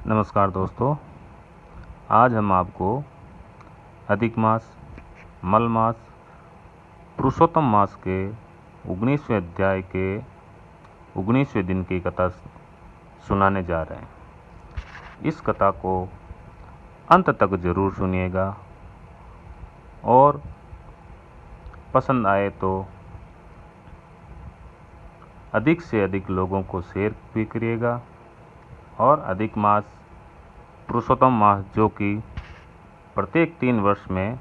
नमस्कार दोस्तों, आज हम आपको अधिक मास, मल मास, पुरुषोत्तम मास के 19वें अध्याय के 19वें दिन की कथा सुनाने जा रहे हैं। इस कथा को अंत तक ज़रूर सुनिएगा और पसंद आए तो अधिक से अधिक लोगों को शेयर भी करिएगा। और अधिक मास, पुरुषोत्तम मास जो कि प्रत्येक 3 वर्ष में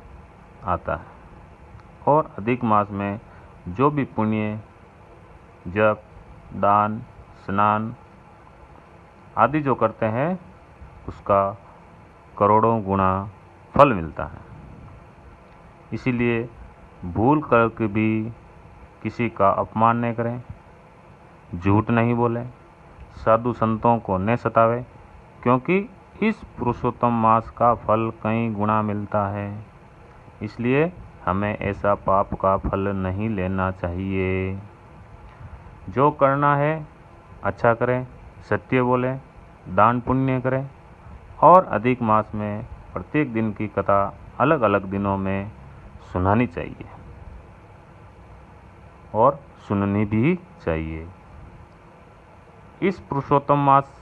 आता है, और अधिक मास में जो भी पुण्य, जप, दान, स्नान आदि जो करते हैं उसका करोड़ों गुना फल मिलता है। इसीलिए भूल करके भी किसी का अपमान नहीं करें, झूठ नहीं बोलें, साधु संतों को न सतावे, क्योंकि इस पुरुषोत्तम मास का फल कई गुना मिलता है। इसलिए हमें ऐसा पाप का फल नहीं लेना चाहिए। जो करना है अच्छा करें, सत्य बोलें, दान पुण्य करें, और अधिक मास में प्रत्येक दिन की कथा अलग अलग दिनों में सुनानी चाहिए और सुननी भी चाहिए। इस पुरुषोत्तम मास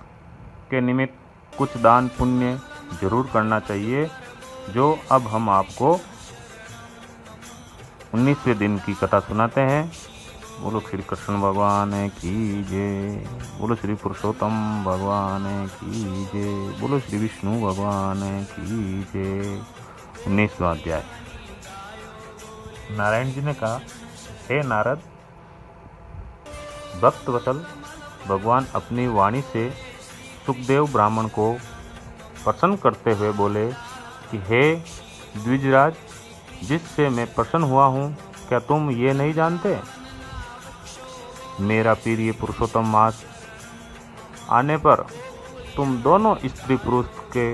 के निमित्त कुछ दान पुण्य जरूर करना चाहिए, जो अब हम आपको 19वें दिन की कथा सुनाते हैं। बोलो श्री कृष्ण भगवान की जय, बोलो श्री पुरुषोत्तम भगवान की जय, बोलो श्री विष्णु भगवान की जय। 19वां अध्याय। नारायण जी ने कहा, हे नारद, भक्त वत्सल भगवान अपनी वाणी से सुखदेव ब्राह्मण को प्रसन्न करते हुए बोले कि हे द्विजराज, जिससे मैं प्रसन्न हुआ हूँ, क्या तुम ये नहीं जानते? मेरा प्रिय पुरुषोत्तम मास आने पर तुम दोनों स्त्री पुरुष के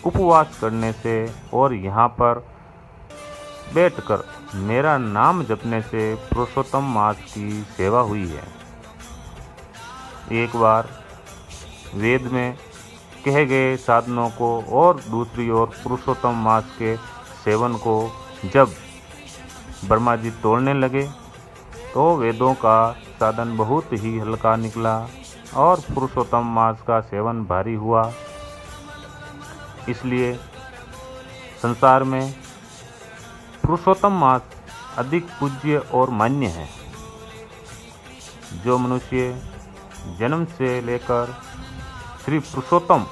उपवास करने से और यहाँ पर बैठकर मेरा नाम जपने से पुरुषोत्तम मास की सेवा हुई है। एक बार वेद में कहे गए साधनों को और दूसरी ओर पुरुषोत्तम मास के सेवन को जब ब्रह्मा जी तोड़ने लगे तो वेदों का साधन बहुत ही हल्का निकला और पुरुषोत्तम मास का सेवन भारी हुआ। इसलिए संसार में पुरुषोत्तम मास अधिक पूज्य और मान्य है। जो मनुष्य जन्म से लेकर श्री पुरुषोत्तम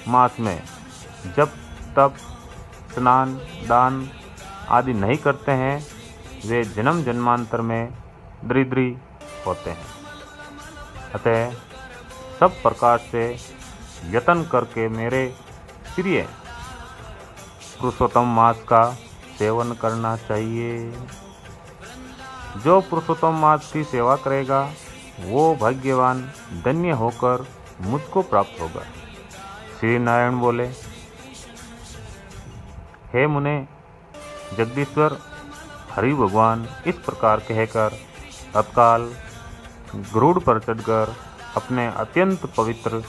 मास में जब तप, स्नान, दान आदि नहीं करते हैं, वे जन्म जन्मांतर में दरिद्री होते हैं। अतः सब प्रकार से यत्न करके मेरे प्रिय पुरुषोत्तम मास का सेवन करना चाहिए। जो पुरुषोत्तम मास की सेवा करेगा वो भाग्यवान धन्य होकर मुझको प्राप्त होगा। श्री नारायण बोले, हे मुने, जगदीश्वर हरि भगवान इस प्रकार कहकर तत्काल गरुड़ पर चढ़कर अपने अत्यंत पवित्र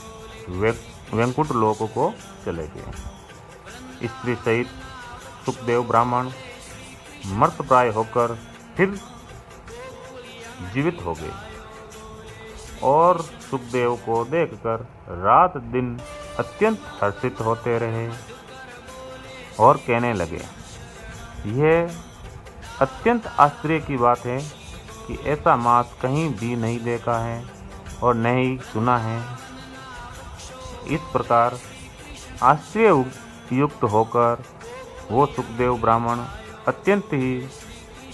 वैकुंठ लोक को चले गए। स्त्री सहित सुखदेव ब्राह्मण मर्तप्राय होकर फिर जीवित हो गए और सुखदेव को देखकर रात दिन अत्यंत हर्षित होते रहे और कहने लगे, यह अत्यंत आश्चर्य की बात है कि ऐसा मास कहीं भी नहीं देखा है और न ही सुना है। इस प्रकार आश्चर्य युक्त होकर वो सुखदेव ब्राह्मण अत्यंत ही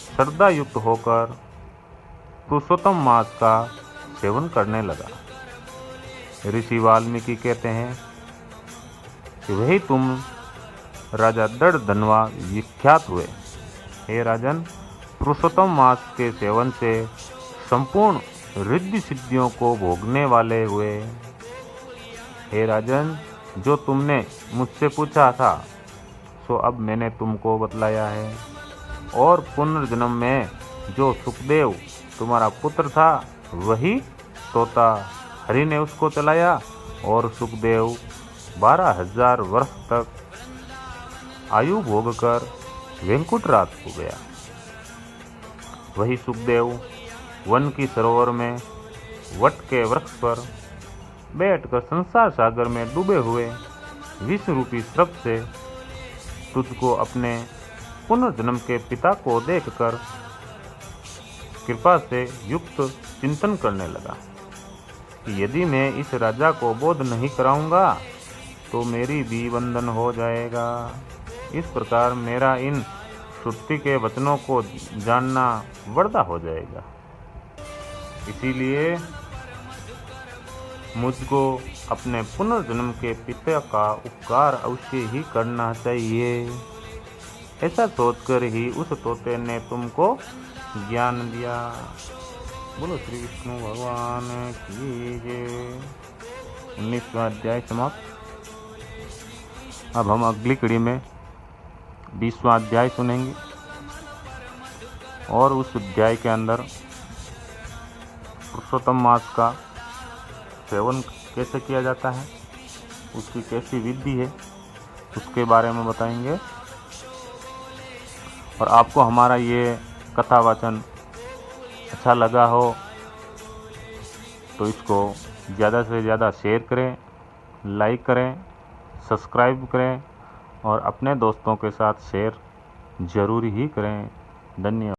श्रद्धा युक्त होकर पुरुषोत्तम मास का सेवन करने लगा। ऋषि वाल्मीकि कहते हैं कि वही तुम राजा दृढ़धनवा विख्यात हुए। हे राजन, पुरुषोत्तम मास के सेवन से संपूर्ण रिद्धि सिद्धियों को भोगने वाले हुए। हे राजन, जो तुमने मुझसे पूछा था सो अब मैंने तुमको बतलाया है, और पुनर्जन्म में जो सुखदेव तुम्हारा पुत्र था वही तोता हरि ने उसको चलाया और सुखदेव 12,000 वर्ष तक आयु भोगकर वैकुंठ राज हो गया। वही सुखदेव वन की सरोवर में वट के वृक्ष पर बैठकर संसार सागर में डूबे हुए विष रूपी सर्प से तुझको अपने पुनर्जन्म के पिता को देखकर कृपा से युक्त चिंतन करने लगा कि यदि मैं इस राजा को बोध नहीं कराऊंगा तो मेरी भी बंधन हो जाएगा। इस प्रकार मेरा इन श्रुति के वचनों को जानना वरदा हो जाएगा। इसीलिए मुझको अपने पुनर्जन्म के पिता का उपकार अवश्य ही करना चाहिए। ऐसा सोचकर ही उस तोते ने तुमको ज्ञान दिया। बोलो श्री विष्णु भगवान की जय। 19वां अध्याय समाप्त। अब हम अगली कड़ी में 20वां अध्याय सुनेंगे और उस अध्याय के अंदर पुरुषोत्तम मास का सेवन कैसे किया जाता है, उसकी कैसी विधि है, उसके बारे में बताएंगे। और आपको हमारा ये कथा वाचन अच्छा लगा हो तो इसको ज़्यादा से ज़्यादा शेयर करें, लाइक करें, सब्सक्राइब करें और अपने दोस्तों के साथ शेयर ज़रूर ही करें। धन्यवाद।